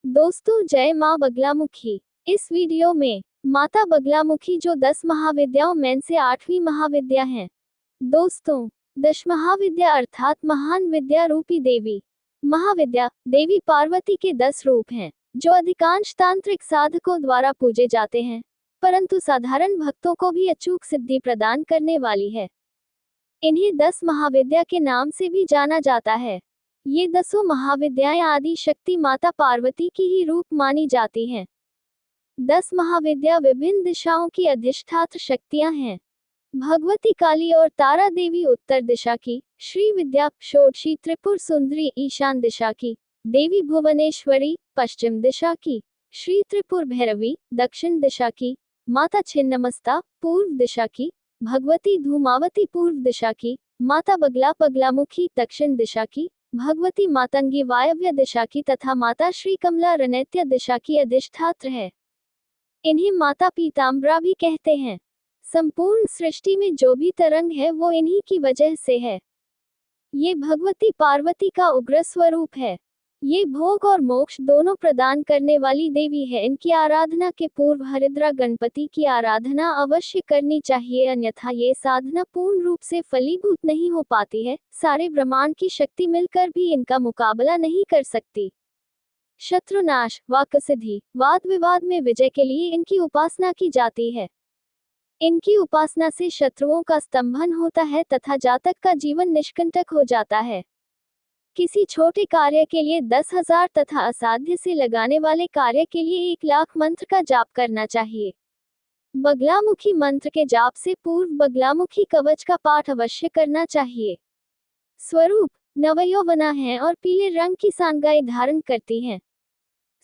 दोस्तों जय माँ बगलामुखी। इस वीडियो में माता बगलामुखी जो 10 महाविद्याओं में से 8वीं महाविद्या हैं। दोस्तों, दश महाविद्या अर्थात महान विद्या रूपी देवी। महाविद्या देवी पार्वती के 10 रूप हैं, जो अधिकांश तांत्रिक साधकों द्वारा पूजे जाते हैं, परंतु साधारण भक्तों को भी अचूक सिद्धि प्रदान करने वाली है। इन्हें 10 महाविद्या के नाम से भी जाना जाता है। ये 10 महाविद्याएं आदि शक्ति माता पार्वती की ही रूप मानी जाती हैं। 10 महाविद्या विभिन्न दिशाओं की अधिष्ठात्र शक्तियां हैं। भगवती काली और तारा देवी उत्तर दिशा की, श्री विद्या षोडशी त्रिपुर सुंदरी ईशान दिशा की, देवी भुवनेश्वरी पश्चिम दिशा की, श्री त्रिपुर भैरवी दक्षिण दिशा की, माता छिन्नमस्ता पूर्व दिशा की, भगवती धूमावती पूर्व दिशा की, माता बगलामुखी दक्षिण दिशा की, भगवती मातंगी वायव्य दिशा की तथा माता श्री कमला रणैत्य दिशा की अधिष्ठात्र है। इन्हें माता पीताम्बरा भी कहते हैं। संपूर्ण सृष्टि में जो भी तरंग है वो इन्हीं की वजह से है। ये भगवती पार्वती का उग्र स्वरूप है। ये भोग और मोक्ष दोनों प्रदान करने वाली देवी है। इनकी आराधना के पूर्व हरिद्रा गणपति की आराधना अवश्य करनी चाहिए, अन्यथा ये साधना पूर्ण रूप से फलीभूत नहीं हो पाती है। सारे ब्रह्मांड की शक्ति मिलकर भी इनका मुकाबला नहीं कर सकती। शत्रुनाश, वाक्सिद्धि, वाद विवाद में विजय के लिए इनकी उपासना की जाती है। इनकी उपासना से शत्रुओं का स्तंभन होता है तथा जातक का जीवन निष्कंटक हो जाता है। किसी छोटे कार्य के लिए 10,000 तथा असाध्य से लगाने वाले कार्य के लिए 1,00,000 मंत्र का जाप करना चाहिए। बगलामुखी मंत्र के जाप से पूर्व बगलामुखी कवच का पाठ अवश्य करना चाहिए। स्वरूप नवयौवना है और पीले रंग की सांगाई धारण करती हैं।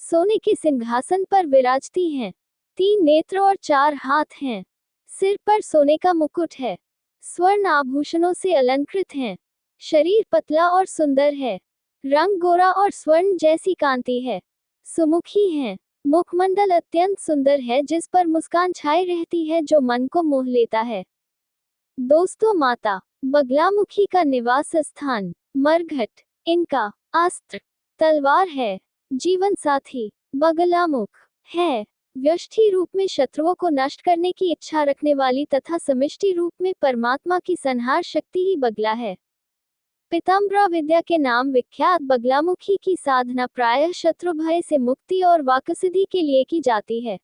सोने के सिंहासन पर विराजती हैं। 3 नेत्र और 4 हाथ हैं। सिर पर सोने का मुकुट है। स्वर्ण आभूषणों से अलंकृत हैं। शरीर पतला और सुंदर है। रंग गोरा और स्वर्ण जैसी कांति है। सुमुखी हैं। मुखमंडल अत्यंत सुंदर है जिस पर मुस्कान छाई रहती है जो मन को मोह लेता है। दोस्तों, माता बगलामुखी का निवास स्थान मरघट। इनका अस्त्र तलवार है। जीवन साथी बगलामुख है। व्यष्टि रूप में शत्रुओं को नष्ट करने की इच्छा रखने वाली तथा समष्टि रूप में परमात्मा की संहार शक्ति ही बगला है। पीताम्बरा विद्या के नाम विख्यात बगलामुखी की साधना प्रायः शत्रु भय से मुक्ति और वाक्सिद्धि के लिए की जाती है।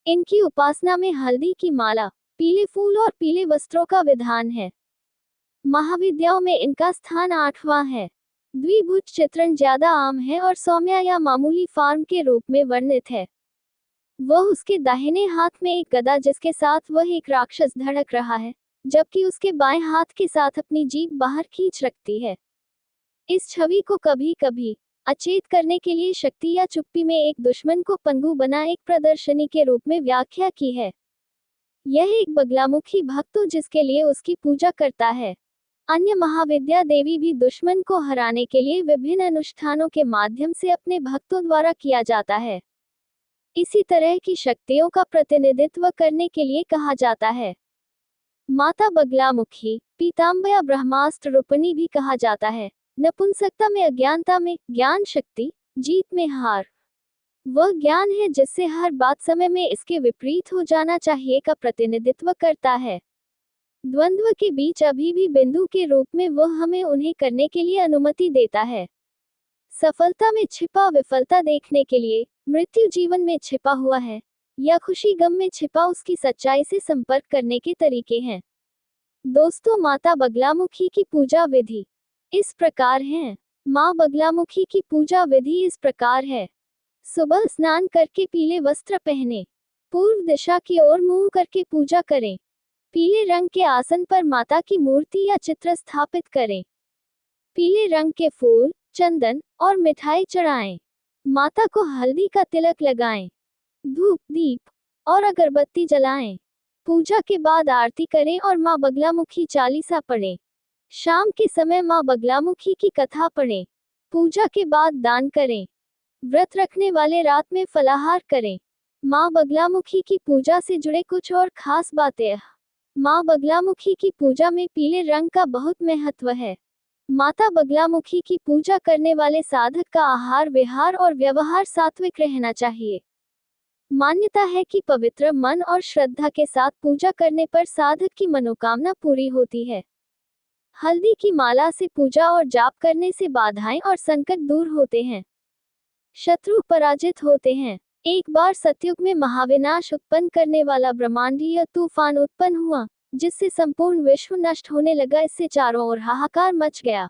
इनकी उपासना में हल्दी की माला, पीले फूल और पीले वस्त्रों का विधान है। महाविद्याओं में इनका स्थान 8वां है। द्विभुज चित्रण ज्यादा आम है और सौम्या या मामूली फॉर्म के रूप में वर्णित है। वह उसके दाहिने हाथ में एक गदा जिसके साथ वह एक राक्षस धड़क रहा है, जबकि उसके बाएं हाथ के साथ अपनी जीभ बाहर खींच रखती है। इस छवि को कभी कभी अचेत करने के लिए शक्ति या चुप्पी में एक दुश्मन को पंगु बना एक प्रदर्शनी के रूप में व्याख्या की है। यह एक बगलामुखी भक्त जिसके लिए उसकी पूजा करता है। अन्य महाविद्या देवी भी दुश्मन को हराने के लिए विभिन्न अनुष्ठानों के माध्यम से अपने भक्तों द्वारा किया जाता है। इसी तरह की शक्तियों का प्रतिनिधित्व करने के लिए कहा जाता है। माता बगलामुखी पीताम्बरा ब्रह्मास्त्र रूपिणी भी कहा जाता है। नपुंसकता में अज्ञानता में ज्ञान शक्ति, जीत में हार। वह ज्ञान है जिससे हर बात समय में इसके विपरीत हो जाना चाहिए का प्रतिनिधित्व करता है। द्वंद्व के बीच अभी भी बिंदु के रूप में वह हमें उन्हें करने के लिए अनुमति देता है। सफलता में छिपा विफलता देखने के लिए, मृत्यु जीवन में छिपा हुआ है या खुशी गम में छिपा उसकी सच्चाई से संपर्क करने के तरीके हैं। दोस्तों, माता बगलामुखी की पूजा विधि इस प्रकार है। माँ बगलामुखी की पूजा विधि इस प्रकार है। सुबह स्नान करके पीले वस्त्र पहने, पूर्व दिशा की ओर मुंह करके पूजा करें। पीले रंग के आसन पर माता की मूर्ति या चित्र स्थापित करें। पीले रंग के फूल, चंदन और मिठाई चढ़ाएं। माता को हल्दी का तिलक लगाएं। धूप, दीप और अगरबत्ती जलाएं। पूजा के बाद आरती करें और माँ बगलामुखी चालीसा पढ़ें। शाम के समय माँ बगलामुखी की कथा पढ़ें। पूजा के बाद दान करें। व्रत रखने वाले रात में फलाहार करें। माँ बगलामुखी की पूजा से जुड़े कुछ और खास बातें। माँ बगलामुखी की पूजा में पीले रंग का बहुत महत्व है। माता बगलामुखी की पूजा करने वाले साधक का आहार विहार और व्यवहार सात्विक रहना चाहिए। मान्यता है कि पवित्र मन और श्रद्धा के साथ पूजा करने पर साधक की मनोकामना पूरी होती है। हल्दी की माला से पूजा और जाप करने से बाधाएं और संकट दूर होते हैं, शत्रु पराजित होते हैं। एक बार सतयुग में महाविनाश उत्पन्न करने वाला ब्रह्मांडीय तूफान उत्पन्न हुआ, जिससे संपूर्ण विश्व नष्ट होने लगा। इससे चारों ओर हाहाकार मच गया,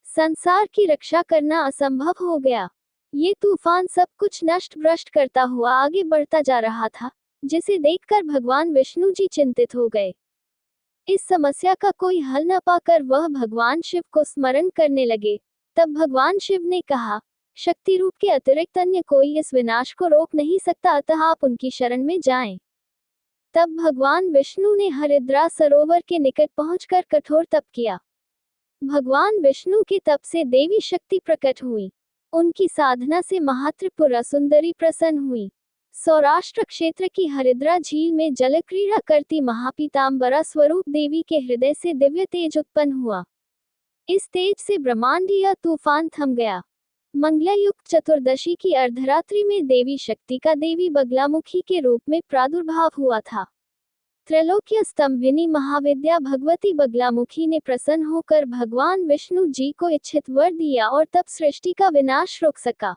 संसार की रक्षा करना असंभव हो गया। ये तूफान सब कुछ नष्ट भ्रष्ट करता हुआ आगे बढ़ता जा रहा था, जिसे देखकर भगवान विष्णु जी चिंतित हो गए। इस समस्या का कोई हल न पाकर वह भगवान शिव को स्मरण करने लगे। तब भगवान शिव ने कहा, शक्ति रूप के अतिरिक्त अन्य कोई इस विनाश को रोक नहीं सकता, अतः आप उनकी शरण में जाएं। तब भगवान विष्णु ने हरिद्रा सरोवर के निकट पहुंचकर कठोर तप किया। भगवान विष्णु के तप से देवी शक्ति प्रकट हुई। उनकी साधना से महात्रिपुरा सुंदरी प्रसन्न हुई। सौराष्ट्र क्षेत्र की हरिद्रा झील में जलक्रीड़ा करती महापीताम्बरा स्वरूप देवी के हृदय से दिव्य तेज उत्पन्न हुआ। इस तेज से ब्रह्मांडीय तूफान थम गया। मंगलायुक्त चतुर्दशी की अर्धरात्रि में देवी शक्ति का देवी बगलामुखी के रूप में प्रादुर्भाव हुआ था। त्रैलोक्य स्तंभिनी महाविद्या भगवती बगलामुखी ने प्रसन्न होकर भगवान विष्णु जी को इच्छित वर दिया और तब सृष्टि का विनाश रोक सका।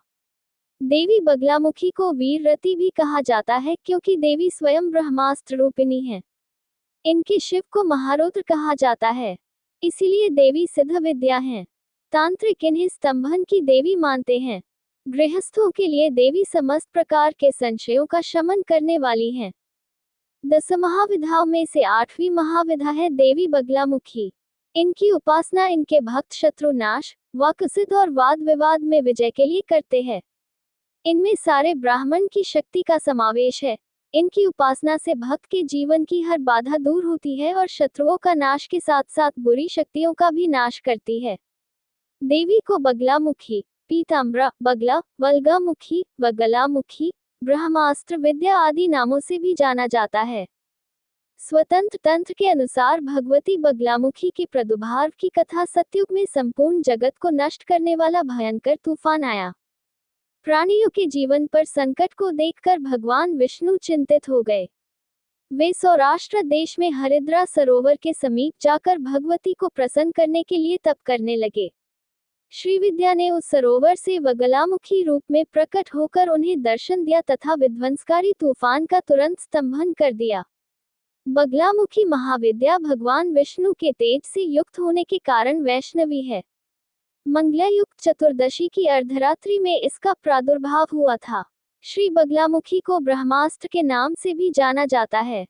देवी बगलामुखी को वीररती भी कहा जाता है, क्योंकि देवी स्वयं ब्रह्मास्त्र रूपिणी है। इनके शिव को महारुद्र कहा जाता है, इसीलिए देवी सिद्ध विद्या हैं। तांत्रिक इन्हें स्तंभन की देवी मानते हैं। गृहस्थों के लिए देवी समस्त प्रकार के संशयों का शमन करने वाली हैं। 10 महाविधाओं में से 8वीं महाविधा है देवी बगलामुखी। इनकी उपासना इनके भक्त शत्रु नाश, वाकसिद्ध और वाद विवाद में विजय के लिए करते हैं। इनमें सारे ब्राह्मण की शक्ति का समावेश है। इनकी उपासना से भक्त के जीवन की हर बाधा दूर होती है और शत्रुओं का नाश के साथ साथ बुरी शक्तियों का भी नाश करती है। देवी को बगलामुखी, पीताम्बरा, बगला, वल्गामुखी, वगलामुखी, ब्रह्मास्त्र विद्या आदि नामों से भी जाना जाता है। स्वतंत्र तंत्र के अनुसार भगवती बगलामुखी के प्रादुर्भाव की कथा सतयुग में संपूर्ण जगत को नष्ट करने वाला भयंकर तूफान आया। प्राणियों के जीवन पर संकट को देखकर भगवान विष्णु चिंतित हो गए। वे सौराष्ट्र देश में हरिद्रा सरोवर के समीप जाकर भगवती को प्रसन्न करने के लिए तप करने लगे। श्रीविद्या ने उस सरोवर से बगलामुखी रूप में प्रकट होकर उन्हें दर्शन दिया तथा विध्वंसकारी तूफान का तुरंत स्तंभन कर दिया। बगलामुखी महाविद्या भगवान विष्णु के तेज से युक्त होने के कारण वैष्णवी है। मंगलायुक्त चतुर्दशी की अर्धरात्रि में इसका प्रादुर्भाव हुआ था। श्री बगलामुखी को ब्रह्मास्त्र के नाम से भी जाना जाता है।